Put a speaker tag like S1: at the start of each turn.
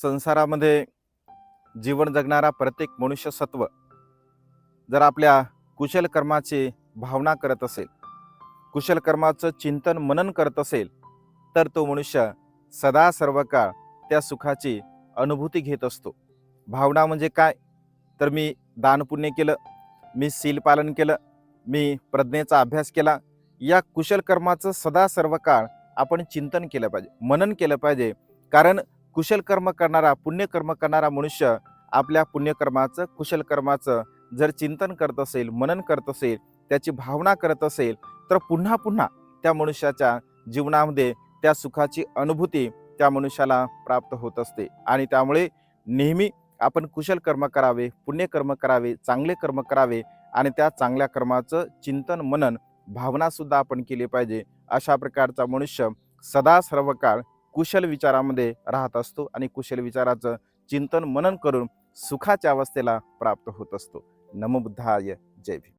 S1: संसारामध्ये जीवन जगणारा प्रत्येक मनुष्य सत्व जर आपल्या कुशल कर्माची भावना करत असेल, कुशल कर्माचं चिंतन मनन करत असेल, तर तो मनुष्य सदा सर्व काळ त्या सुखाची अनुभूती घेत असतो. भावना म्हणजे काय? तर मी दानपुण्य केलं, मी सील पालन केलं, मी प्रज्ञेचा अभ्यास केला. या कुशल कर्माचं सदा सर्व काळ आपण चिंतन केलं पाहिजे, मनन केलं पाहिजे. कारण कुशल कर्म करणारा, पुण्यकर्म करणारा मनुष्य आपल्या पुण्यकर्माचं, कुशल कर्माचं जर चिंतन करत असेल, मनन करत असेल, त्याची भावना करत असेल, तर पुन्हा पुन्हा त्या मनुष्याच्या जीवनामध्ये त्या सुखाची अनुभूती त्या मनुष्याला प्राप्त होत असते. आणि त्यामुळे नेहमी आपण कुशल कर्म करावे, पुण्यकर्म करावे, चांगले कर्म करावे आणि त्या चांगल्या कर्माचं चिंतन मनन भावना सुद्धा आपण केली पाहिजे. अशा प्रकारचा मनुष्य सदा सर्व काळ कुशल विचारामध्ये राहत असतो आणि कुशल विचाराचं चिंतन मनन करून सुखाच्या अवस्थेला प्राप्त होत असतो. नमो बुद्धाय. जय भीम.